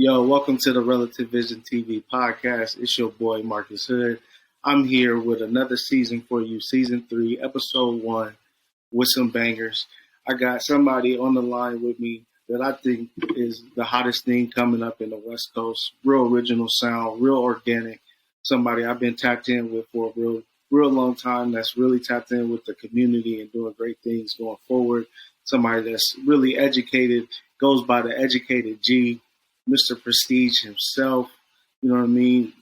Yo, welcome to the Relative Vision TV podcast. It's your boy Marcus Hood. I'm here with another season for you, season 3, episode 1, with some bangers. I got somebody on the line with me that I think is the hottest thing coming up in the West Coast. Real original sound, real organic. Somebody I've been tapped in with for a real long time. That's really tapped in with the community and doing great things going forward. Somebody that's really educated, goes by the educated G. Mr. Prestige himself. You know what I mean?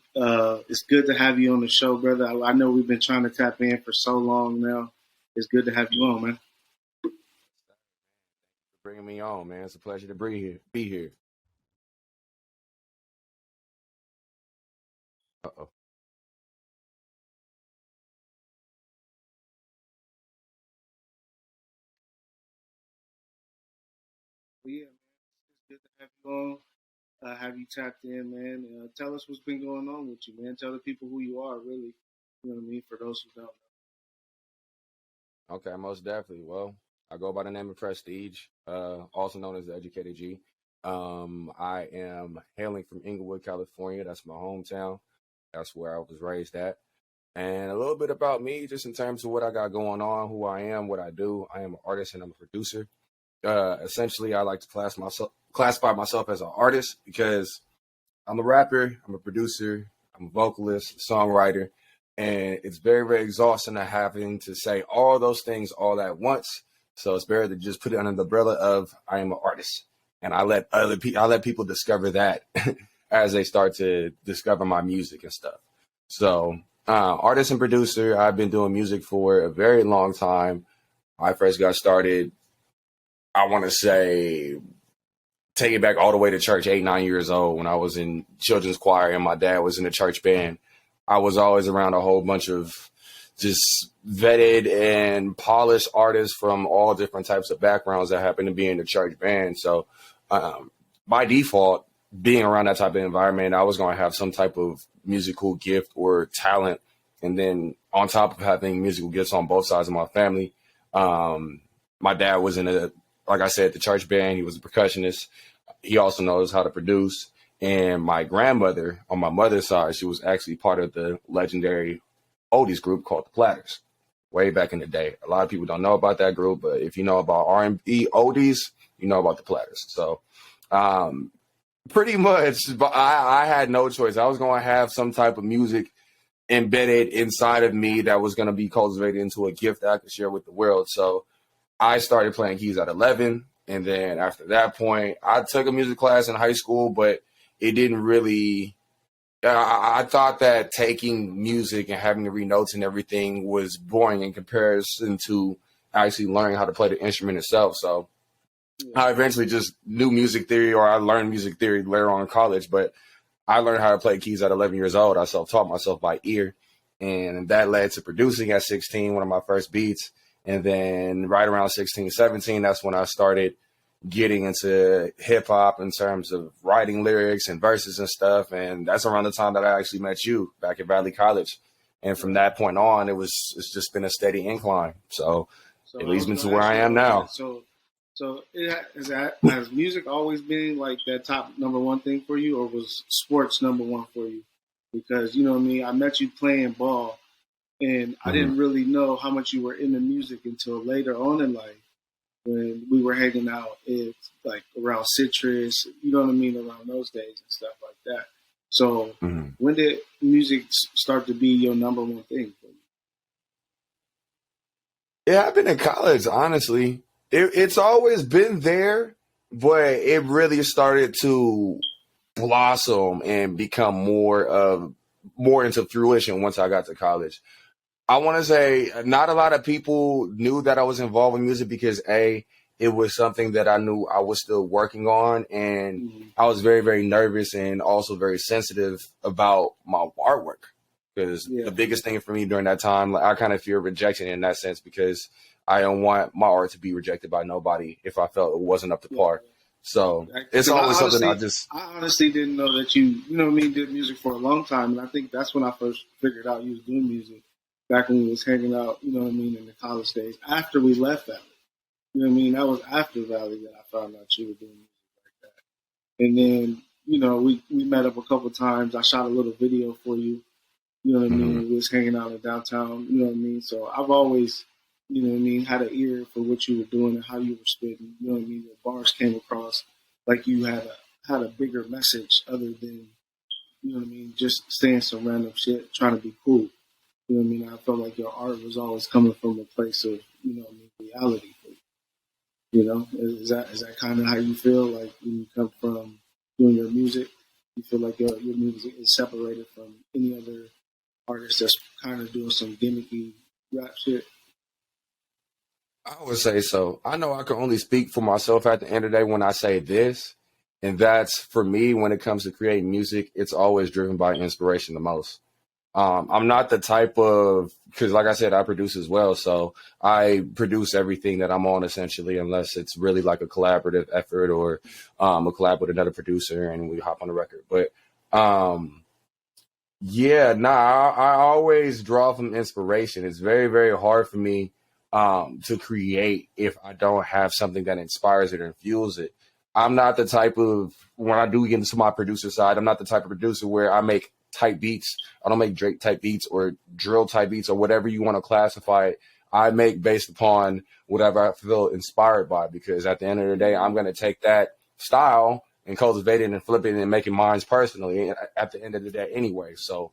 It's good to have you on the show, brother. I know we've been trying to tap in for so long now. It's good to have you on, man. Bringing me on, man. It's a pleasure to be here. Uh-oh. But yeah, man, it's good to have you on. Have you tapped in, man? Tell us what's been going on with you, man. Tell the people who you are, really. You know what I mean? For those who don't Okay, most definitely. Well, I go by the name of Prestige, also known as the Educated G. I am hailing from Inglewood, California. That's my hometown. That's where I was raised at. And a little bit about me, just in terms of what I got going on, who I am, what I do. I am an artist and I'm a producer. Essentially, I like to classify myself as an artist because I'm a rapper, I'm a producer, I'm a vocalist, songwriter, and it's very, very exhausting to having to say all those things all at once. So it's better to just put it under the umbrella of I am an artist, and I let people discover that as they start to discover my music and stuff. So, artist and producer, I've been doing music for a very long time. I first got started, I want to say, take it back all the way to church, 8, 9 years old, when I was in children's choir and my dad was in the church band. I was always around a whole bunch of just vetted and polished artists from all different types of backgrounds that happen to be in the church band. So by default, being around that type of environment, I was going to have some type of musical gift or talent. And then on top of having musical gifts on both sides of my family, my dad was like I said, the church band. He was a percussionist. He also knows how to produce. And my grandmother, on my mother's side, she was actually part of the legendary oldies group called the Platters, way back in the day. A lot of people don't know about that group, but if you know about R&B oldies, you know about the Platters. So pretty much, but I had no choice. I was going to have some type of music embedded inside of me that was going to be cultivated into a gift that I could share with the world. So I started playing keys at 11. And then after that point, I took a music class in high school, but it didn't really, I thought that taking music and having to read notes and everything was boring in comparison to actually learning how to play the instrument itself. So I eventually just knew music theory, or I learned music theory later on in college, but I learned how to play keys at 11 years old. I self-taught myself by ear, and that led to producing at 16, one of my first beats. And then right around 16, 17, that's when I started getting into hip hop in terms of writing lyrics and verses and stuff. And that's around the time that I actually met you back at Valley College. And from that point on, it's just been a steady incline. So it leads me to where I am now. So has music always been like that top number one thing for you, or was sports number one for you? Because, you know what I mean, I met you playing ball, and I didn't really know how much you were into music until later on in life when we were hanging out. It's like around Citrus, you know what I mean, around those days and stuff like that. So when did music start to be your number one thing for you? Yeah, I've been in college, honestly. It's always been there, but it really started to blossom and become more into fruition once I got to college. I want to say not a lot of people knew that I was involved in music because it was something that I knew I was still working on, and I was very, very nervous and also very sensitive about my artwork, because the biggest thing for me during that time, I kind of fear rejection in that sense, because I don't want my art to be rejected by nobody if I felt it wasn't up to par. So it's always something I honestly didn't know that you know what I mean, did music for a long time. And I think that's when I first figured out you was doing music, back when we was hanging out, you know what I mean, in the college days, after we left Valley. You know what I mean? That was after Valley that I found out you were doing music like that. And then, we met up a couple times. I shot a little video for you. You know what I Mm-hmm. mean? We was hanging out in downtown. You know what I mean? So I've always, you know what I mean, had an ear for what you were doing and how you were spitting. You know what I mean? Your bars came across like you had a bigger message other than, you know what I mean, just saying some random shit, trying to be cool. You know what I mean? I felt like your art was always coming from a place of, you know what I mean, reality. You know, is that kind of how you feel? Like when you come from doing your music, you feel like your music is separated from any other artist that's kind of doing some gimmicky rap shit. I would say so. I know I can only speak for myself at the end of the day when I say this. And that's for me when it comes to creating music, it's always driven by inspiration the most. I'm not the type of, because like I said, I produce as well. So I produce everything that I'm on essentially, unless it's really like a collaborative effort or a collab with another producer and we hop on the record. But yeah, nah, I always draw from inspiration. It's very, very hard for me to create if I don't have something that inspires it or fuels it. I'm not the type of, when I do get into my producer side, I'm not the type of producer where I make type beats. I don't make Drake type beats or drill type beats or whatever you want to classify it. I make based upon whatever I feel inspired by, because at the end of the day, I'm going to take that style and cultivate it and flip it and make it mine personally at the end of the day anyway. So,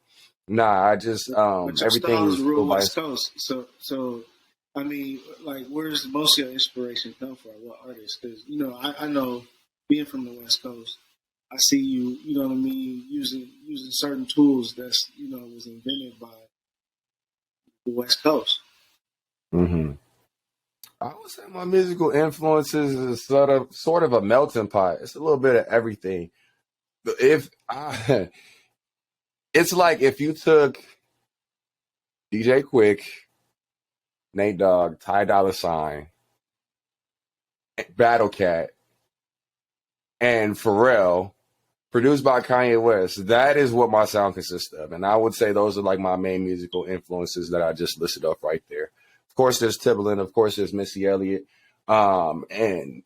nah, I just, But your everything style is is real full by. West Coast. So I mean, like, where's most of your inspiration come from? What artists? Because I know being from the West Coast, I see you. You know what I mean? Using certain tools that's was invented by the West Coast. Hmm. I would say my musical influences is sort of a melting pot. It's a little bit of everything. If I, it's like if you took DJ Quick, Nate Dogg, Ty Dolla Sign, Battle Cat, and Pharrell, produced by Kanye West, that is what my sound consists of. And I would say those are like my main musical influences that I just listed off right there. Of course, there's Timbaland. Of course, there's Missy Elliott. And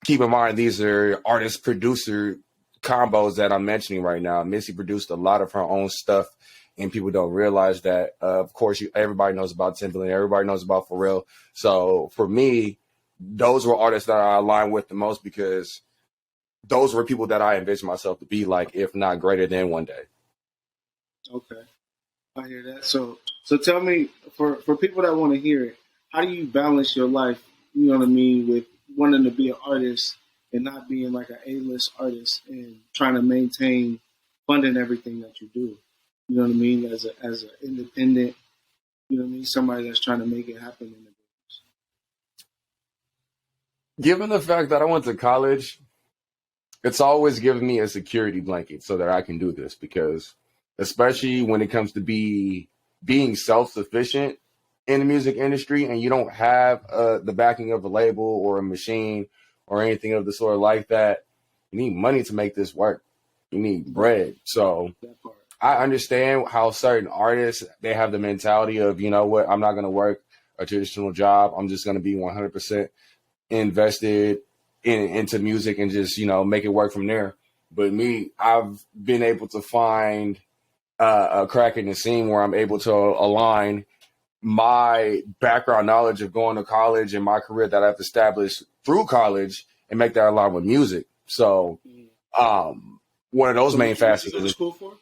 keep in mind, these are artist producer combos that I'm mentioning right now. Missy produced a lot of her own stuff, and people don't realize that. Of course, everybody knows about Timbaland. Everybody knows about Pharrell. So for me, those were artists that I align with the most because those were people that I envisioned myself to be like, if not greater than one day. Okay, I hear that. So tell me, for people that want to hear it, how do you balance your life? You know what I mean, with wanting to be an artist and not being like an A-list artist and trying to maintain funding everything that you do. You know what I mean, as an independent. You know what I mean, somebody that's trying to make it happen in the business. Given the fact that I went to college, it's always given me a security blanket so that I can do this because especially when it comes to being self-sufficient in the music industry and you don't have the backing of a label or a machine or anything of the sort like that, you need money to make this work. You need bread. So I understand how certain artists, they have the mentality of, you know what, I'm not going to work a traditional job. I'm just going to be 100% invested into music and just, make it work from there. But me, I've been able to find a crack in the scene where I'm able to align my background knowledge of going to college and my career that I've established through college and make that align with music. So one of those main facets is school for?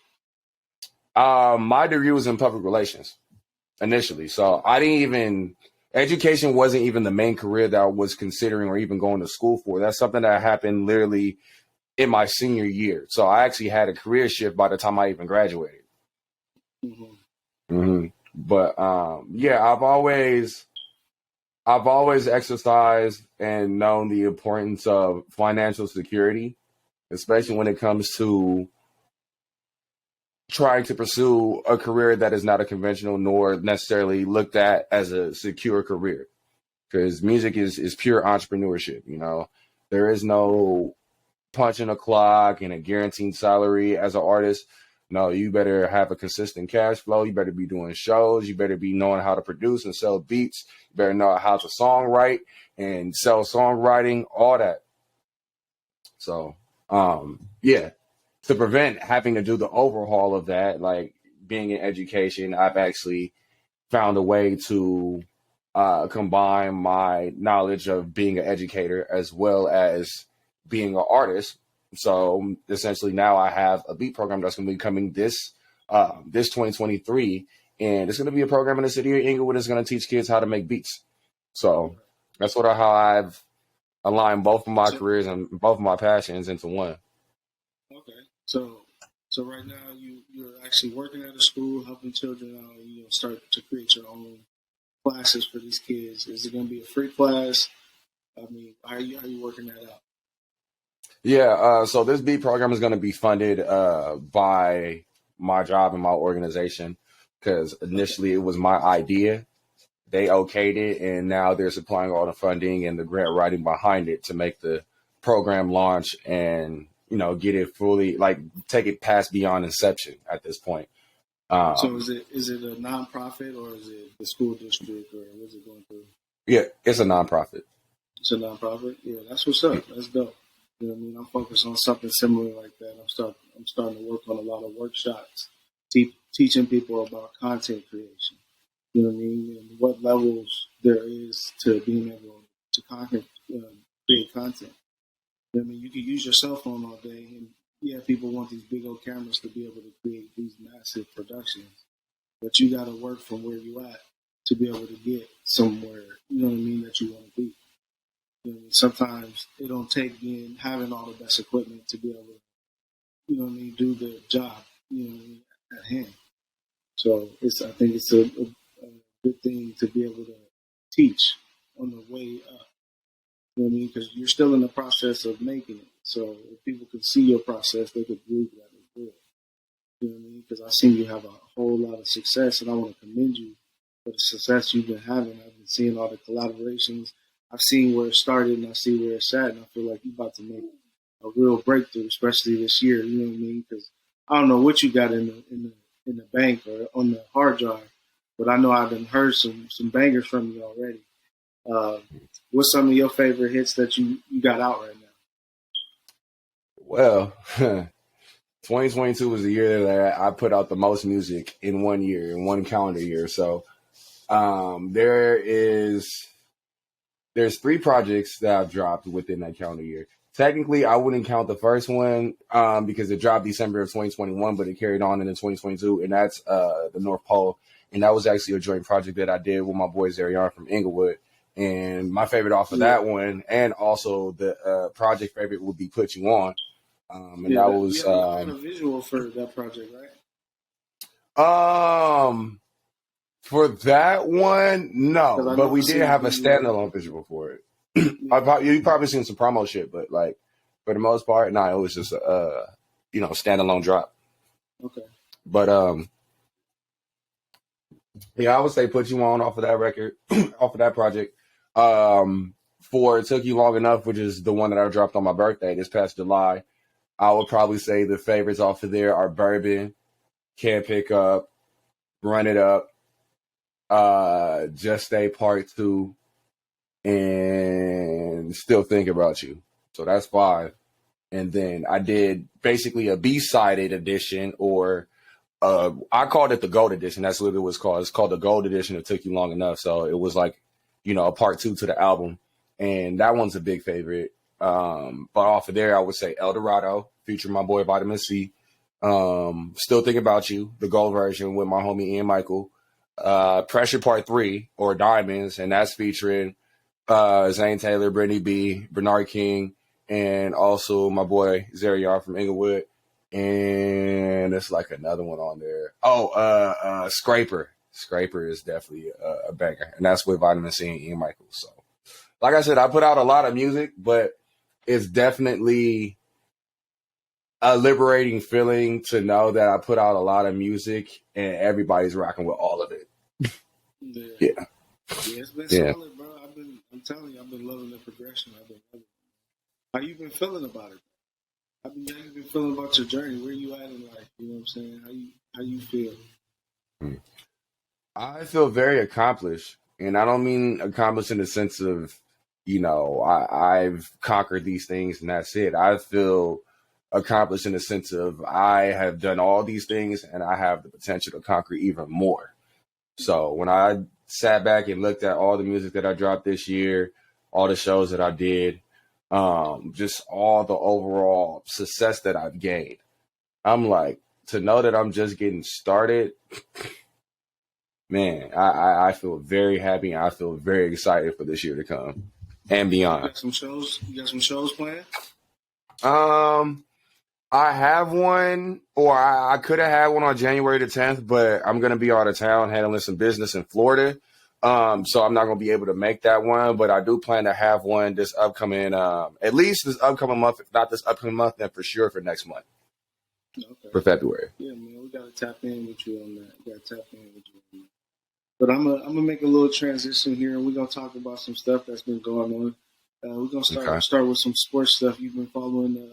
My degree was in public relations initially. So education wasn't even the main career that I was considering or even going to school for. That's something that happened literally in my senior year. So I actually had a career shift by the time I even graduated. Mm-hmm. Mm-hmm. But yeah, I've always exercised and known the importance of financial security, especially when it comes to trying to pursue a career that is not a conventional nor necessarily looked at as a secure career. Because music is pure entrepreneurship, There is no punching a clock and a guaranteed salary as an artist. No, you better have a consistent cash flow. You better be doing shows. You better be knowing how to produce and sell beats. You better know how to songwrite and sell songwriting, all that. So Yeah, to prevent having to do the overhaul of that, like being in education, I've actually found a way to combine my knowledge of being an educator as well as being an artist. So essentially, now I have a beat program that's going to be coming this 2023, and it's going to be a program in the city of Inglewood that's going to teach kids how to make beats. So that's sort of how I've aligned both of my So, careers and both of my passions into one. okay. So right now you're actually working at a school, helping children out, and start to create your own classes for these kids. Is it going to be a free class? I mean, how you working that out? Yeah, so this beat program is going to be funded by my job and my organization because Okay. initially it was my idea. They okayed it, and now they're supplying all the funding and the grant writing behind it to make the program launch and get it fully, like, take it past beyond inception at this point. So is Um, it a nonprofit or is it the school district or what's it going through? yeah, it's a nonprofit. It's a nonprofit. Yeah, that's what's up. That's dope. You know what I mean? I'm focused on something similar like that. I'm starting to work on a lot of workshops, teaching people about content creation. You know what I mean? And what levels there is to being able to create content. You know what I mean? You can use your cell phone all day, and yeah, people want these big old cameras to be able to create these massive productions, but you got to work from where you at to be able to get somewhere. You know what I mean? That you want to be. You know what I mean? Sometimes it don't take being having all the best equipment to be able to, you know what I mean, do the job, you know what I mean, at hand. So I think it's a good thing to be able to teach on the way up. You know what I mean? Because you're still in the process of making it. So if people could see your process, they could believe that it's good. You know what I mean? Because I've seen you have a whole lot of success, and I want to commend you for the success you've been having. I've been seeing all the collaborations. I've seen where it started, and I see where it's at, and I feel like you're about to make a real breakthrough, especially this year. You know what I mean? Because I don't know what you got in the bank or on the hard drive, but I know I've been heard some bangers from you already. Uh, what's some of your favorite hits that you got out right now? Well, 2022 was the year that I put out the most music in one year, in one calendar year. So there's three projects that I've dropped within that calendar year. Technically, I wouldn't count the first one because it dropped December of 2021, but it carried on into 2022, and that's the North Pole. And that was actually a joint project that I did with my boy Zarion from Inglewood. And my favorite off of Yeah, that one, and also the project favorite, would be Put You On. And yeah. that You was had a visual for that project, right? um for that one, no, Because I but know I we did seen have a you. standalone visual for it. Yeah. You probably seen some promo shit, but like for the most part, no, it was just a standalone drop. Okay. But yeah, I would say Put You On off of that record, off of that project. For It Took You Long Enough, which is the one that I dropped on my birthday this past July, I would probably say the favorites off of there are Bourbon, Can't Pick Up, Run It Up, Just Stay Part Two, and Still Think About You. So that's five. And then I did basically a B-sided edition, or I called it the Gold Edition. That's what it was called. It's called the Gold Edition. It Took You Long Enough. So it was like, a part two to the album. And that one's a big favorite. But off of there, I would say El Dorado, featuring my boy Vitamin C. Still Think About You, the gold version with my homie Ian Michael. Pressure Part 3, or Diamonds, and that's featuring Zane Taylor, Brittany B, Bernard King, and also my boy Zariar from Inglewood. And it's like another one on there. Oh, Scraper. Scraper is definitely a banger, and that's with Vitamin C and Ian Michaels. So, like I said, I put out a lot of music, but it's definitely a liberating feeling to know that I put out a lot of music and everybody's rocking with all of it. Yeah. Yeah, Yeah, it's been yeah. solid, bro. I'm telling you, I've been loving the progression. I've been loving it. How you been feeling about it? How you been feeling about your journey? Where you at in life? You know what I'm saying? How you feel? I feel very accomplished, and I don't mean accomplished in the sense of, I've conquered these things and that's it. I feel accomplished in the sense of I have done all these things and I have the potential to conquer even more. So when I sat back and looked at all the music that I dropped this year, all the shows that I did, just all the overall success that I've gained, I'm like, to know that I'm just getting started, man, I feel very happy and I feel very excited for this year to come and beyond. You got some shows? You got some shows planned? I have one, or I could have had one on January the 10th, but I'm going to be out of town handling some business in Florida. So I'm not going to be able to make that one, but I do plan to have one this upcoming, at least this upcoming month, if not this upcoming month, then for sure for next month. Okay. For February. Yeah, man, we gotta tap in with you on that. We gotta tap in with you on that. But I'm gonna make a little transition here, and we're gonna talk about some stuff that's been going on. We're gonna start with some sports stuff. You've been following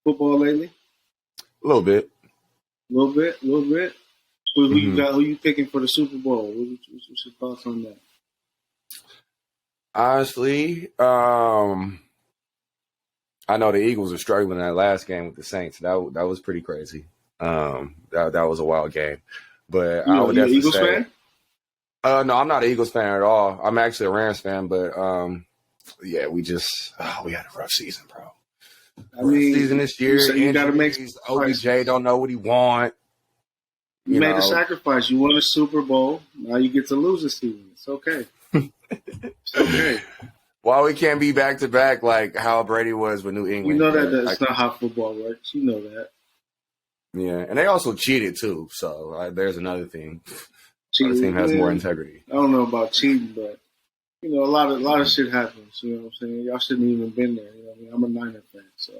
football lately? A little bit. Who you got? Who you picking for the Super Bowl? What's your thoughts on that? Honestly, I know the Eagles are struggling in that last game with the Saints. That was pretty crazy. That was a wild game. But I would definitely Eagles say, fan? No, I'm not an Eagles fan at all. I'm actually a Rams fan, but yeah, we had a rough season, bro. Rough season this year. So you got to make OBJ don't know what he want. You made a sacrifice. You won a Super Bowl. Now you get to lose a season. It's okay. It's okay. Why we can't be back to back like how Brady was with New England? You know that's not how football works. You know that. Yeah, and they also cheated too. So there's another thing. Our team has more integrity. I don't know about cheating, but a lot of shit happens. You know what I'm saying? Y'all shouldn't even been there. You know what I mean? I'm a Niner fan, so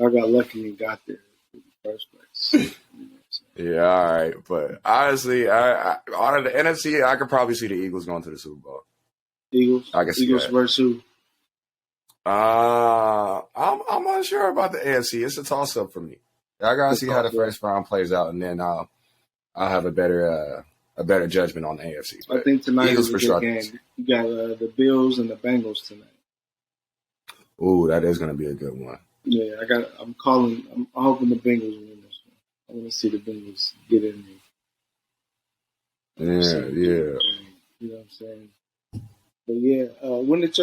I got lucky and got there in the first place. Yeah, all right. But honestly, out of the NFC, I could probably see the Eagles going to the Super Bowl. Eagles? I can see Eagles that. versus who? I'm unsure about the AFC. It's a toss up for me. I gotta see how the first round plays out, and then I'll have a better judgment on the AFC. I think tonight Eagles is a good game. You got the Bills and the Bengals tonight. Ooh, that is gonna be a good one. Yeah, I'm hoping the Bengals win this one. I want to see the Bengals get in there. Yeah. You know what I'm saying? But yeah, when did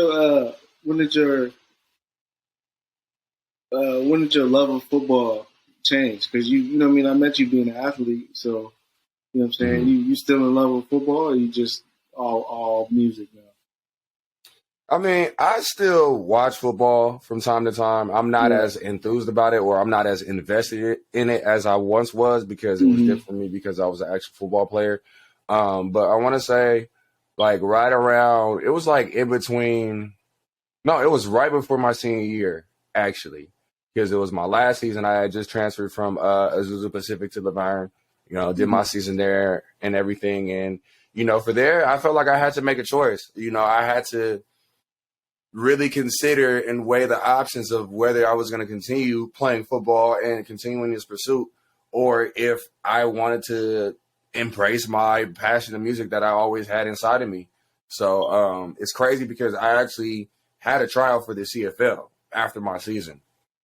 your love of football change? Because you know what I mean, I met you being an athlete, so you know what I'm saying. Mm-hmm. You still in love with football, or you just all music now? I mean, I still watch football from time to time. I'm not as enthused about it, or I'm not as invested in it as I once was, because it was different for me because I was an actual football player. But I want to say, like right around, it was like in between. No, it was right before my senior year, actually, because it was my last season. I had just transferred from Azusa Pacific to Laverne. Did my season there and everything, and for there, I felt like I had to make a choice. I had to really consider and weigh the options of whether I was going to continue playing football and continuing this pursuit, or if I wanted to embrace my passion of music that I always had inside of me. So it's crazy because I actually had a tryout for the CFL after my season.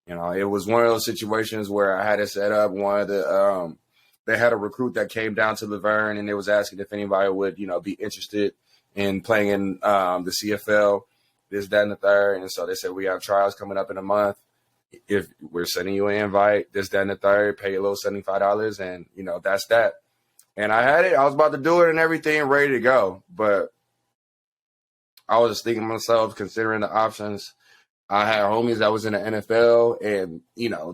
It was one of those situations where I had to set up one of the they had a recruit that came down to Laverne, and they was asking if anybody would, be interested in playing in the CFL, this, that, and the third. And so they said, we have trials coming up in a month. If we're sending you an invite, this, that, and the third, pay a little $75, and, that's that. And I had it. I was about to do it and everything, ready to go. But I was just thinking to myself, considering the options. I had homies that was in the NFL, and,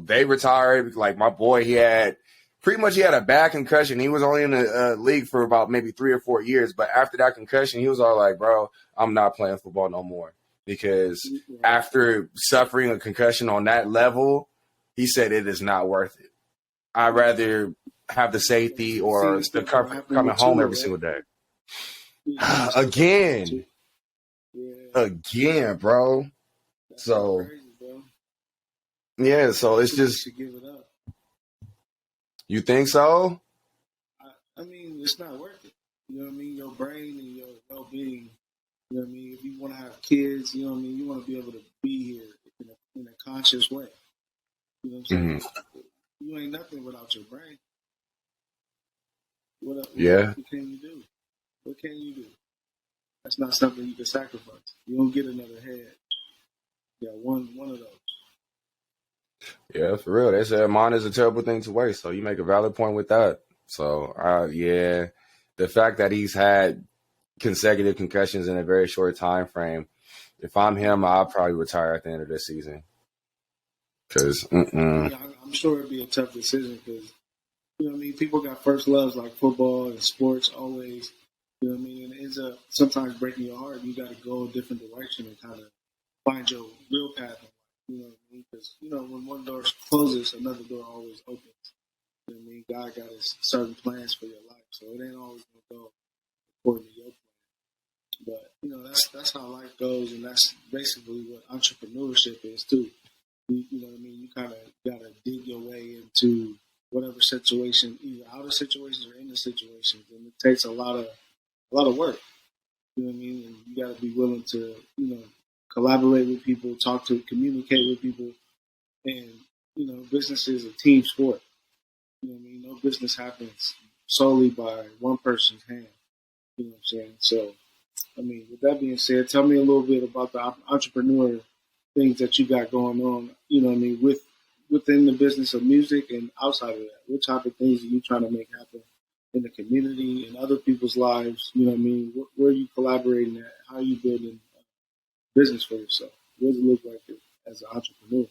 they retired. Like my boy, he had a bad concussion. He was only in the league for about maybe 3 or 4 years. But after that concussion, he was all like, bro, I'm not playing football no more. Because after suffering a concussion on that level, he said it is not worth it. I'd rather have the safety or the comfort coming home every single day. Again, bro. So, yeah, so it's just. You think so? I mean, it's not worth it. You know what I mean? Your brain and your well-being. You know what I mean? If you want to have kids, you know what I mean? You want to be able to be here in a conscious way. You know what I'm saying? Hmm. You ain't nothing without your brain. What Yeah. can you do? What can you do? That's not something you can sacrifice. You don't get another head. Yeah, one of those. Yeah, for real. They said mine is a terrible thing to waste. So you make a valid point with that. So, yeah, the fact that he's had consecutive concussions in a very short time frame. If I'm him, I'll probably retire at the end of this season. Cause, Yeah, I'm sure it'd be a tough decision because you know what I mean. People got first loves like football and sports always. You know what I mean. And it ends up sometimes breaking your heart. You got to go a different direction and kind of find your real path. You know what I mean? Because you know when one door closes, another door always opens. You know what I mean? God got his certain plans for your life, so it ain't always gonna go according to your plan. But you know that's how life goes, and that's basically what entrepreneurship is too. You know what I mean? You kind of got to dig your way into whatever situation, either out of situations or in the situations, and it takes a lot of work. You know what I mean? And you got to be willing to, collaborate with people, communicate with people, and business is a team sport. You know what I mean? No business happens solely by one person's hand. You know what I'm saying? So, I mean, with that being said, tell me a little bit about the entrepreneur things that you got going on. You know what I mean? Within the business of music and outside of that, what type of things are you trying to make happen in the community and other people's lives? You know what I mean? Where are you collaborating at? How are you building business for yourself? What does it look like as an entrepreneur?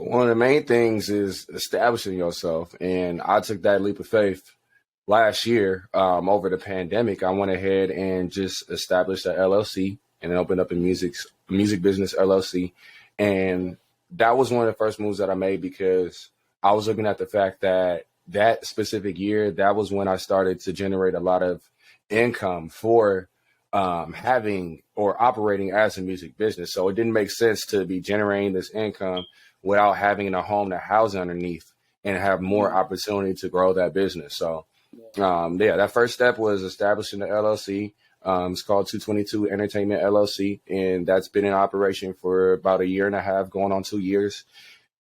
one of the main things is establishing yourself. And I took that leap of faith last year. Over the pandemic, I went ahead and just established a LLC and then opened up a music business LLC. And that was one of the first moves that I made because I was looking at the fact that that specific year, that was when I started to generate a lot of income for having or operating as a music business. So it didn't make sense to be generating this income without having a home to house underneath and have more opportunity to grow that business. So, yeah, that first step was establishing the LLC. It's called 222 Entertainment LLC, and that's been in operation for about a year and a half, going on 2 years.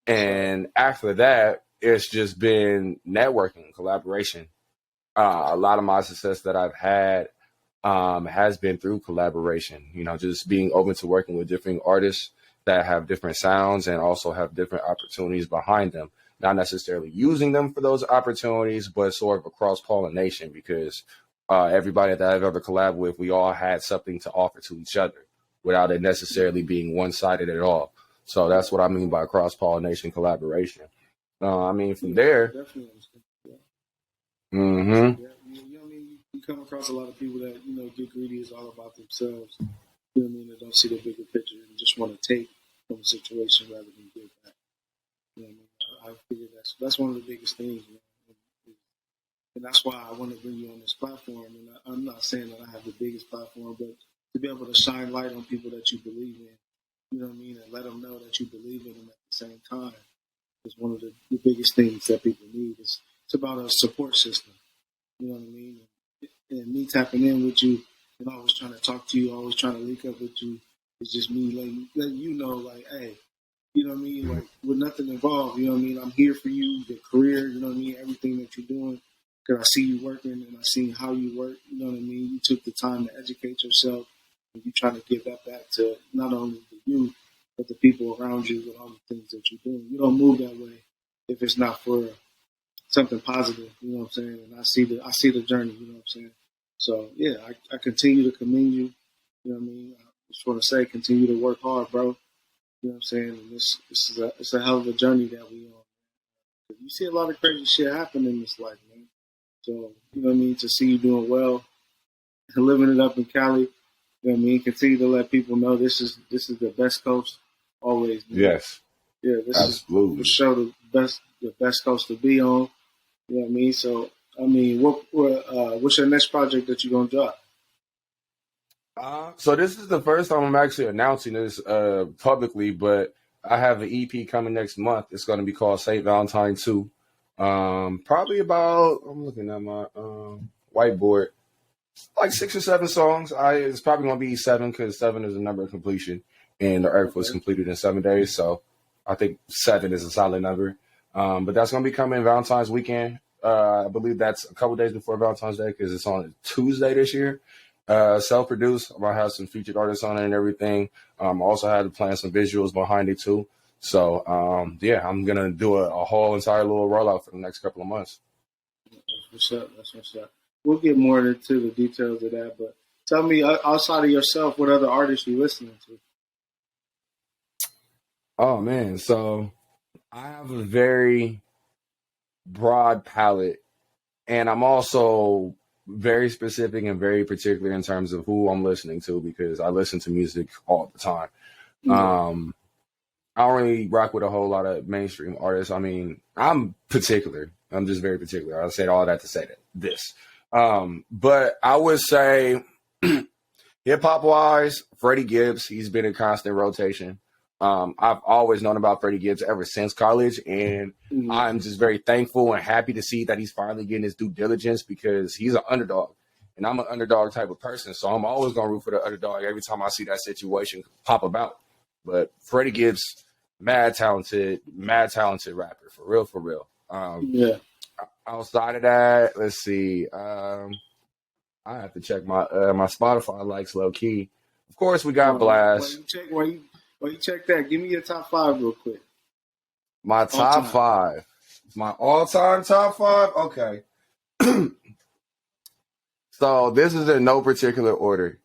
And after that, it's just been networking, collaboration. A lot of my success that I've had has been through collaboration. You know, just being open to working with different artists that have different sounds and also have different opportunities behind them. Not necessarily using them for those opportunities, but sort of a cross pollination because everybody that I've ever collabed with, we all had something to offer to each other without it necessarily being one sided at all. So that's what I mean by cross pollination collaboration. I mean, from there, Definitely understand. Yeah. hmm Yeah. You know what I mean? You come across a lot of people that, get greedy is all about themselves. You know what I mean? They don't see the bigger picture and just want to take from a situation rather than give back. You know what I mean? I figure that's one of the biggest things, man. And that's why I want to bring you on this platform. And I'm not saying that I have the biggest platform, but to be able to shine light on people that you believe in, you know what I mean, and let them know that you believe in them at the same time is one of the biggest things that people need. It's about a support system. You know what I mean? And me tapping in with you and always trying to talk to you, always trying to link up with you, is just me letting you know, like, hey, you know what I mean? Like, with nothing involved, you know what I mean? I'm here for you, your career, you know what I mean? Everything that you're doing. Because I see you working and I see how you work, you know what I mean? You took the time to educate yourself and you're trying to give that back to not only the youth, but the people around you with all the things that you're doing. You don't move that way if it's not for something positive, you know what I'm saying? And I see the journey, you know what I'm saying? So yeah, I continue to commend you, you know what I mean? I just want to say continue to work hard, bro. You know what I'm saying? And it's a hell of a journey that we on. You see a lot of crazy shit happen in this life, man. So, you know what I mean? To see you doing well and living it up in Cali, you know what I mean? Continue to let people know this is the best coast always, man. yes, Yeah, this is for absolutely. sure the best coast to be on. You know what I mean? So, I mean, what's your next project that you're gonna drop? So this is the first time I'm actually announcing this publicly, but I have an EP coming next month. It's going to be called Saint Valentine 2. Probably about, I'm looking at my whiteboard, like 6 or 7 songs. It's probably going to be seven because seven is the number of completion, and the Earth was Okay, completed in 7 days. So I think 7 is a solid number. But that's going to be coming Valentine's weekend. I believe that's a couple days before Valentine's Day because it's on a Tuesday this year. Self-produced. I'm going to have some featured artists on it and everything. Also had to plan some visuals behind it too. So, I'm going to do a whole entire little rollout for the next couple of months. That's what's up. That's what's up. We'll get more into the details of that, but tell me, outside of yourself, what other artists you listening to? Oh, man. So I have a very broad palette, and I'm also very specific and very particular in terms of who I'm listening to because I listen to music all the time. Mm-hmm. I don't really rock with a whole lot of mainstream artists. I mean, I'm particular. I'm just very particular. I said all that to say this. But I would say hip hop wise, Freddie Gibbs, he's been in constant rotation. I've always known about Freddie Gibbs ever since college, and I'm just very thankful and happy to see that he's finally getting his due diligence because he's an underdog, and I'm an underdog type of person, so I'm always going to root for the underdog every time I see that situation pop about. But Freddie Gibbs, mad talented rapper, for real. Outside of that, let's see. I have to check my my Spotify likes low key. Of course, we got Blast. While you check that, give me your top 5 real quick. My top 5. My all-time top 5? Okay. So this is in no particular order.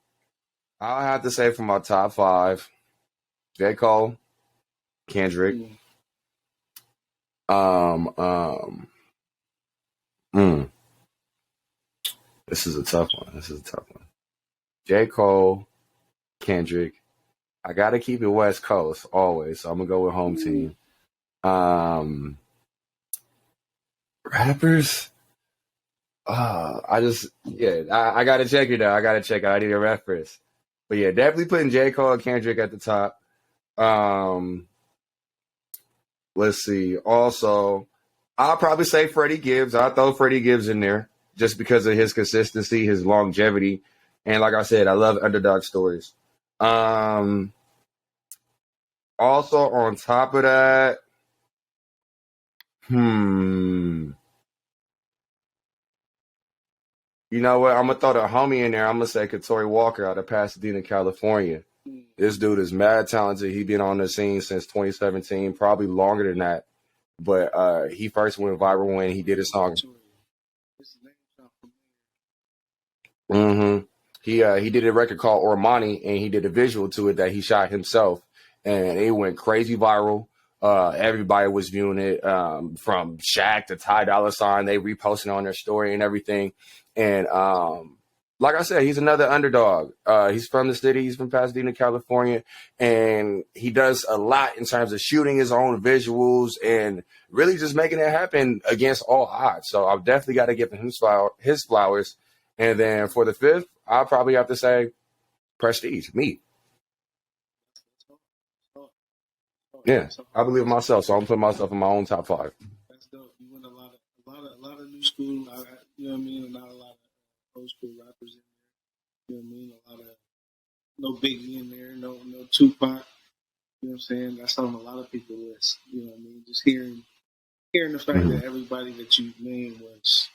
I'll have to say for my top 5, J. Cole, Kendrick. This is a tough one. J. Cole, Kendrick. I gotta keep it West Coast always, so I'm gonna go with home team. Rappers. I gotta check it out. I need a reference. But yeah, definitely putting J. Cole and Kendrick at the top. Let's see. Also, I'll probably say Freddie Gibbs. I'll throw Freddie Gibbs in there just because of his consistency, his longevity. And like I said, I love underdog stories. Also on top of that, you know what? I'm gonna throw the homie in there. I'm gonna say Katori Walker out of Pasadena, California. This dude is mad talented. He been on the scene since 2017, probably longer than that. But he first went viral when he did a song. He did a record called Ormani, and he did a visual to it that he shot himself, and it went crazy viral. Everybody was viewing it, from Shaq to Ty Dolla $ign. They reposting on their story and everything. And like I said, he's another underdog. He's from the city. He's from Pasadena, California, and he does a lot in terms of shooting his own visuals and really just making it happen against all odds. So I've definitely got to give him his flowers. And then for the 5th, I'll probably have to say Prestige, me. Yeah, I believe in myself, so I'm putting myself in my own top 5. That's dope. You went a lot of new school. You know what I mean? Not a lot of old school rappers in there. You know what I mean? A lot of no Biggie in there, no Tupac. You know what I'm saying? That's on a lot of people's list. You know what I mean? Just hearing the fact that everybody that you named was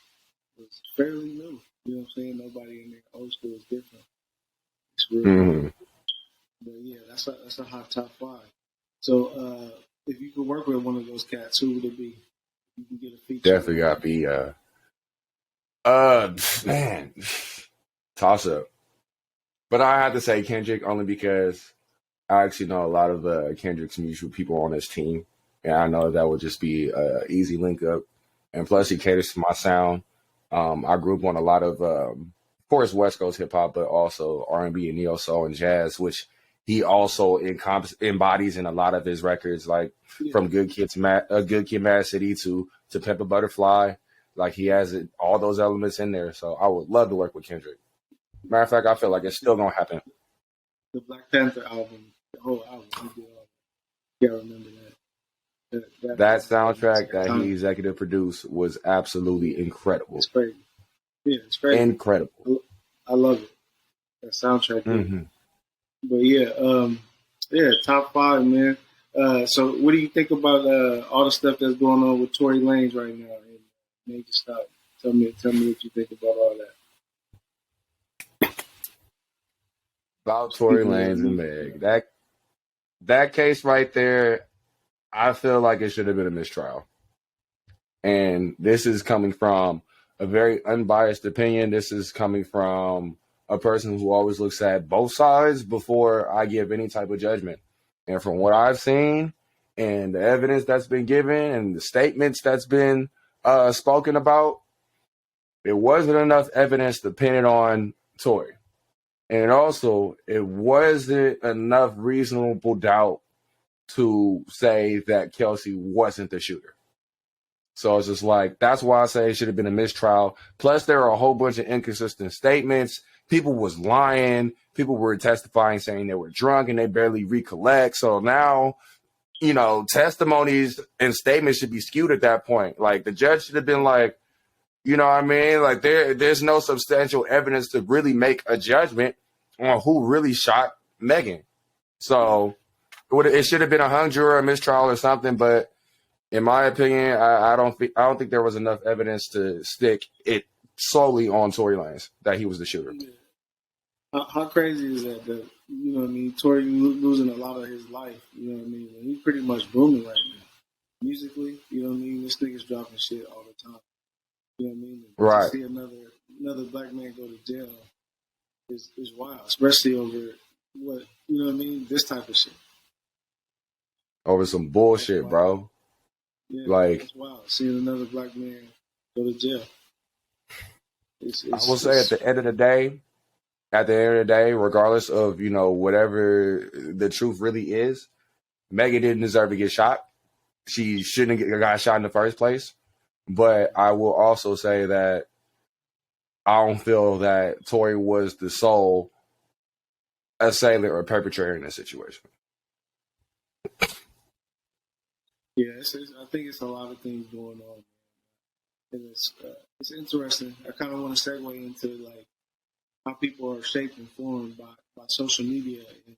fairly new. You know what I'm saying? Nobody in there old school is different. It's real. But yeah, that's a hot top 5. So if you could work with one of those cats, who would it be? You can get a feature. Definitely got to be man, toss up. But I have to say Kendrick only because I actually know a lot of Kendrick's mutual people on his team, and I know that would just be an easy link up. And plus, he caters to my sound. I grew up on a lot of course, West Coast hip hop, but also R&B and neo soul and jazz, which he also embodies in a lot of his records, like from Good Kid, Mad City to Pimp a Butterfly. Like he has all those elements in there. So I would love to work with Kendrick. Matter of fact, I feel like it's still gonna happen. The Black Panther album, the whole album, you gotta remember that. That soundtrack that he executive produced was absolutely incredible. It's crazy. Yeah, it's crazy. Incredible. I love it. That soundtrack. But yeah, top 5, man. So what do you think about all the stuff that's going on with Tory Lanez right now and Major Stop? Tell me what you think about all that. About Tory Speaking of Lanez and music, Meg, that case right there, I feel like it should have been a mistrial. And this is coming from a very unbiased opinion. This is coming from a person who always looks at both sides before I give any type of judgment. And from what I've seen and the evidence that's been given and the statements that's been spoken about, it wasn't enough evidence to pin it on Tory. And also, it wasn't enough reasonable doubt to say that Kelsey wasn't the shooter. So it's just like, that's why I say it should have been a mistrial. Plus, there are a whole bunch of inconsistent statements. People was lying. People were testifying saying they were drunk and they barely recollect. So now, testimonies and statements should be skewed at that point. Like, the judge should have been like, you know what I mean? Like, there's no substantial evidence to really make a judgment on who really shot Megan. So it should have been a hung jury, a mistrial or something, but in my opinion, I don't think there was enough evidence to stick it solely on Tory Lanez that he was the shooter. Yeah. How crazy is that? That you know what I mean? Tory losing a lot of his life. You know what I mean? And he's pretty much booming right now, musically. You know what I mean? This nigga's dropping shit all the time. You know what I mean? And Right. to see another black man go to jail is wild, especially over what you know what I mean? This type of shit. Over some bullshit, bro. Yeah, like, it's wild. Seeing another black man go to jail. I will say at the end of the day, regardless of, whatever the truth really is, Megan didn't deserve to get shot. She shouldn't have got shot in the first place. But I will also say that I don't feel that Tory was the sole assailant or perpetrator in this situation. Yeah, I think it's a lot of things going on, and it's interesting. I kind of want to segue into like how people are shaped and formed by social media and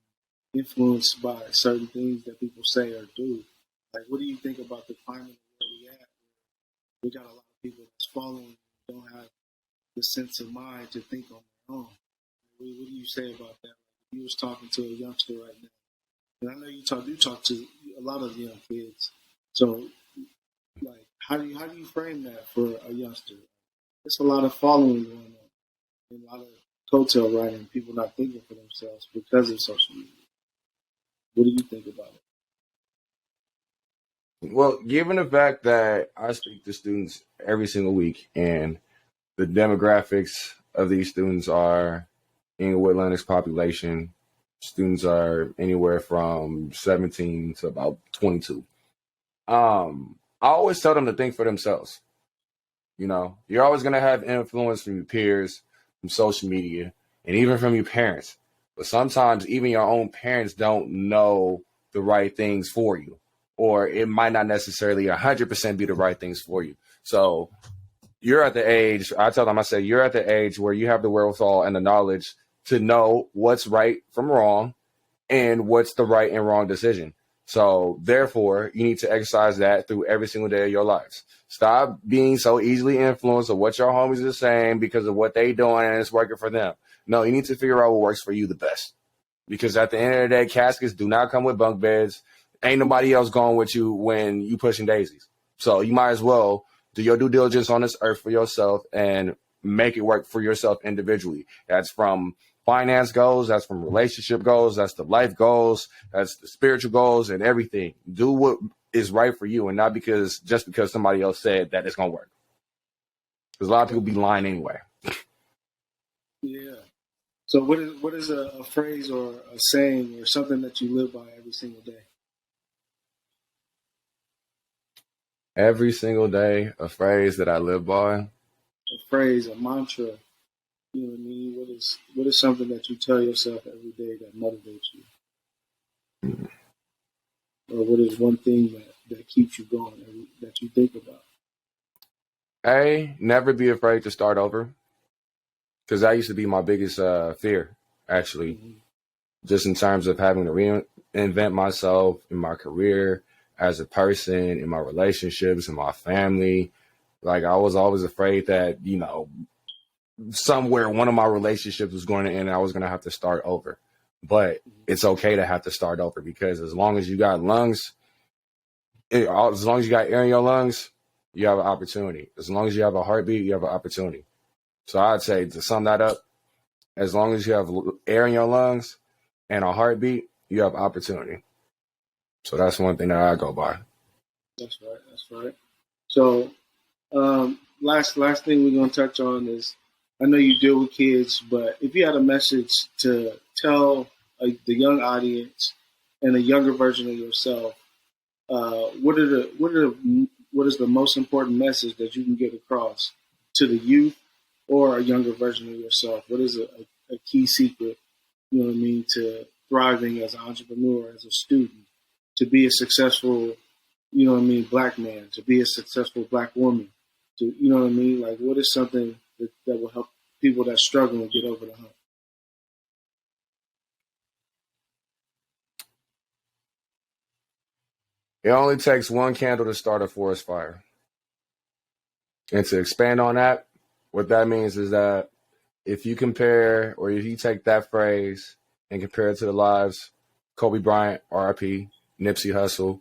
influenced by certain things that people say or do. Like, what do you think about the climate where we at? We got a lot of people that's following, don't have the sense of mind to think on their own. What do you say about that? Like, if you was talking to a youngster right now, and I know you talk to a lot of young kids. So, like, how do you frame that for a youngster? There's a lot of following going on, and a lot of coattail riding, people not thinking for themselves because of social media. What do you think about it? Well, given the fact that I speak to students every single week, and the demographics of these students are Inglewood Lennox population, students are anywhere from 17 to about 22. I always tell them to think for themselves. You're always going to have influence from your peers, from social media, and even from your parents. But sometimes even your own parents don't know the right things for you, or it might not necessarily 100% be the right things for you. So you're at the age, I tell them, I say, you're at the age where you have the wherewithal and the knowledge to know what's right from wrong and what's the right and wrong decision. So therefore, you need to exercise that through every single day of your lives. Stop being so easily influenced of what your homies are saying because of what they doing and it's working for them. No, you need to figure out what works for you the best. Because at the end of the day, caskets do not come with bunk beds. Ain't nobody else going with you when you pushing daisies. So you might as well do your due diligence on this earth for yourself and make it work for yourself individually. That's from finance goals, that's from relationship goals, that's the life goals, that's the spiritual goals and everything. Do what is right for you and not just because somebody else said that it's going to work. Because a lot of people be lying anyway. Yeah. So what is a phrase or a saying or something that you live by every single day? Every single day, a phrase that I live by. A phrase, a mantra. You know what I mean? What is something that you tell yourself every day that motivates you? Or what is one thing that keeps you going, that you think about? Never be afraid to start over. Because that used to be my biggest fear, actually. Mm-hmm. Just in terms of having to invent myself in my career, as a person, in my relationships, in my family. Like, I was always afraid that, somewhere one of my relationships was going to end and I was going to have to start over. But it's okay to have to start over, because as long as you got lungs, as long as you got air in your lungs, you have an opportunity. As long as you have a heartbeat, you have an opportunity. So I'd say, to sum that up, as long as you have air in your lungs and a heartbeat, you have opportunity. So that's one thing that I go by. That's right. That's right. So, last thing we're gonna touch on is, I know you deal with kids, but if you had a message to tell the young audience and a younger version of yourself, what is the most important message that you can get across to the youth or a younger version of yourself? What is a key secret, you know what I mean, to thriving as an entrepreneur, as a student, to be a successful, you know what I mean, black man, to be a successful black woman, to, you know what I mean? Like, what is something that will help people that struggle and get over the hump? It only takes one candle to start a forest fire. And to expand on that, what that means is that if you compare, or if you take that phrase and compare it to the lives, Kobe Bryant, RIP, Nipsey Hussle,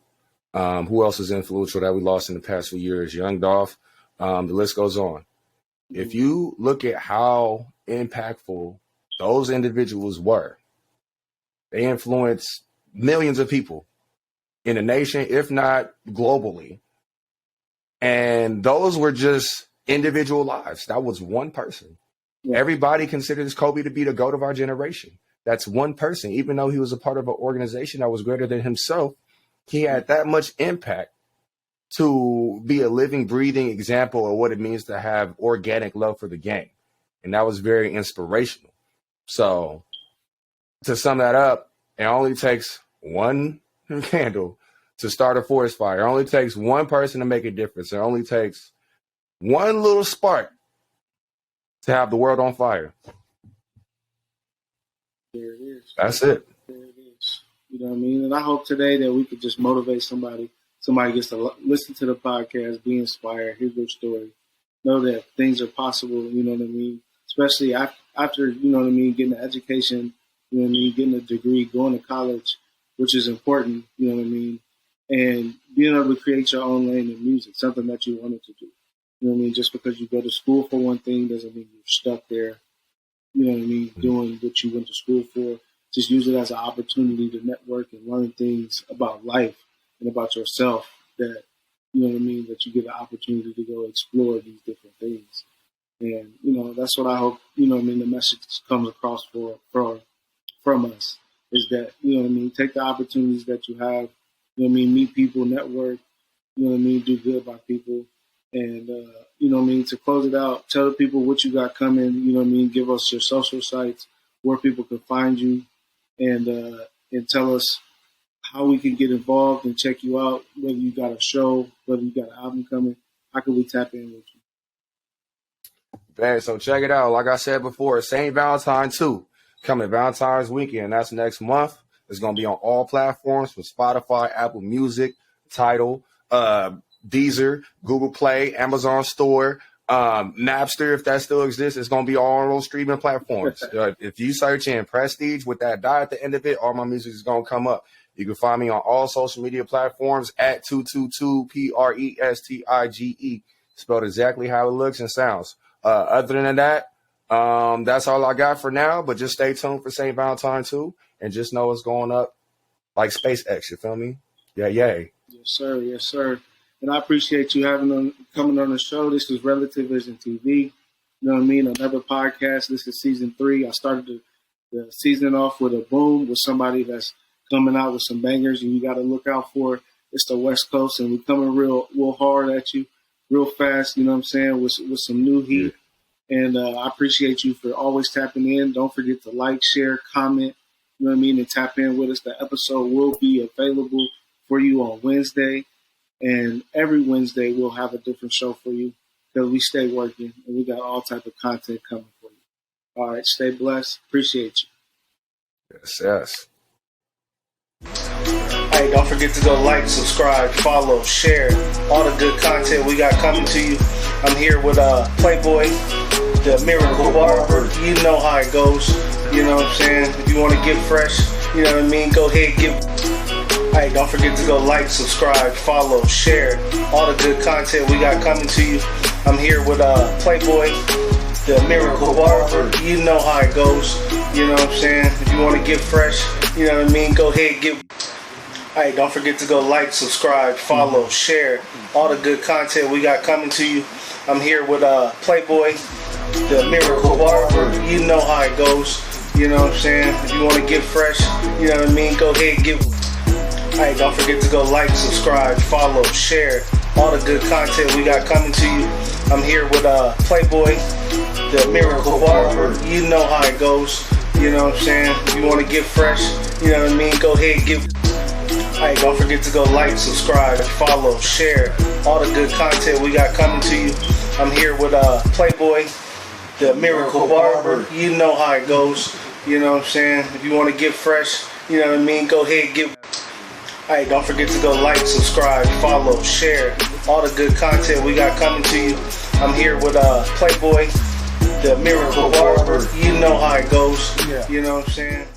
who else is influential that we lost in the past few years? Young Dolph, the list goes on. If you look at how impactful those individuals were, they influenced millions of people in the nation, if not globally. And those were just individual lives. That was one person. Yeah. Everybody considers Kobe to be the GOAT of our generation. That's one person. Even though he was a part of an organization that was greater than himself, he had that much impact to be a living, breathing example of what it means to have organic love for the game. And that was very inspirational. So to sum that up, it only takes one candle to start a forest fire. It only takes one person to make a difference. It only takes one little spark to have the world on fire. There it is. That's it. There it is. You know what I mean? And I hope today that we could just motivate somebody. Somebody gets to listen to the podcast, be inspired, hear their story, know that things are possible. You know what I mean? Especially after, you know what I mean, getting an education, you know what I mean, getting a degree, going to college, which is important, you know what I mean, and being able to create your own lane in music, something that you wanted to do. You know what I mean? Just because you go to school for one thing doesn't mean you're stuck there, you know what I mean, doing what you went to school for. Just use it as an opportunity to network and learn things about life and about yourself that, you know what I mean, that you get an opportunity to go explore these different things. And, you know, that's what I hope, you know what I mean, the message comes across from us, is that, you know what I mean, take the opportunities that you have, you know what I mean, meet people, network, you know what I mean, do good by people. And, you know what I mean, to close it out, tell the people what you got coming, you know what I mean, give us your social sites, where people can find you, and tell us how we can get involved and check you out, whether you got a show, whether you got an album coming. How can we tap in with you? Man, so check it out. Like I said before, St. Valentine 2 coming Valentine's weekend. That's next month. It's going to be on all platforms from Spotify, Apple Music, Tidal, Deezer, Google Play, Amazon Store, Napster, if that still exists. It's going to be all on those streaming platforms. If you search in Prestige with that dot at the end of it, all my music is going to come up. You can find me on all social media platforms at 222 PRESTIGE, spelled exactly how it looks and sounds. Other than that, that's all I got for now, but just stay tuned for St. Valentine 2 and just know it's going up like SpaceX, you feel me? Yeah, yay. Yes, sir. Yes, sir. And I appreciate you coming on the show. This is RelativeVisionTV. You know what I mean? Another podcast. This is season 3. I started the season off with a boom, with somebody that's coming out with some bangers, and you got to look out for. It's the West Coast, and we're coming real hard at you, real fast, you know what I'm saying, with some new heat. Yeah. And I appreciate you for always tapping in. Don't forget to like, share, comment, you know what I mean, and tap in with us. The episode will be available for you on Wednesday. And every Wednesday we'll have a different show for you, because we stay working and we got all type of content coming for you. All right, stay blessed. Appreciate you. Yes, yes. Hey, don't forget to go like, subscribe, follow, share all the good content we got coming to you. I'm here with Playboy, the Miracle Barber. You know how it goes. You know what I'm saying? If you want to get fresh, you know what I mean, go ahead, Hey, don't forget to go like, subscribe, follow, share all the good content we got coming to you. I'm here with Playboy, the Miracle Barber. You know how it goes. You know what I'm saying? If you want to get fresh, you know what I mean, go ahead, Hey, don't forget to go like, subscribe, follow, share all the good content we got coming to you. I'm here with Playboy, the Miracle Barber. You know how it goes. You know what I'm saying? If you want to get fresh, you know what I mean, go ahead, Hey, don't forget to go like, subscribe, follow, share all the good content we got coming to you. I'm here with Playboy, the Miracle Barber. You know how it goes. You know what I'm saying? If you want to get fresh, you know what I mean, go ahead, Hey, don't forget to go like, subscribe, follow, share all the good content we got coming to you. I'm here with Playboy, the Miracle Barber. You know how it goes. You know what I'm saying? If you want to get fresh, you know what I mean, go ahead, Hey, don't forget to go like, subscribe, follow, share all the good content we got coming to you. I'm here with Playboy, the Miracle Barber. You know how it goes. You know what I'm saying?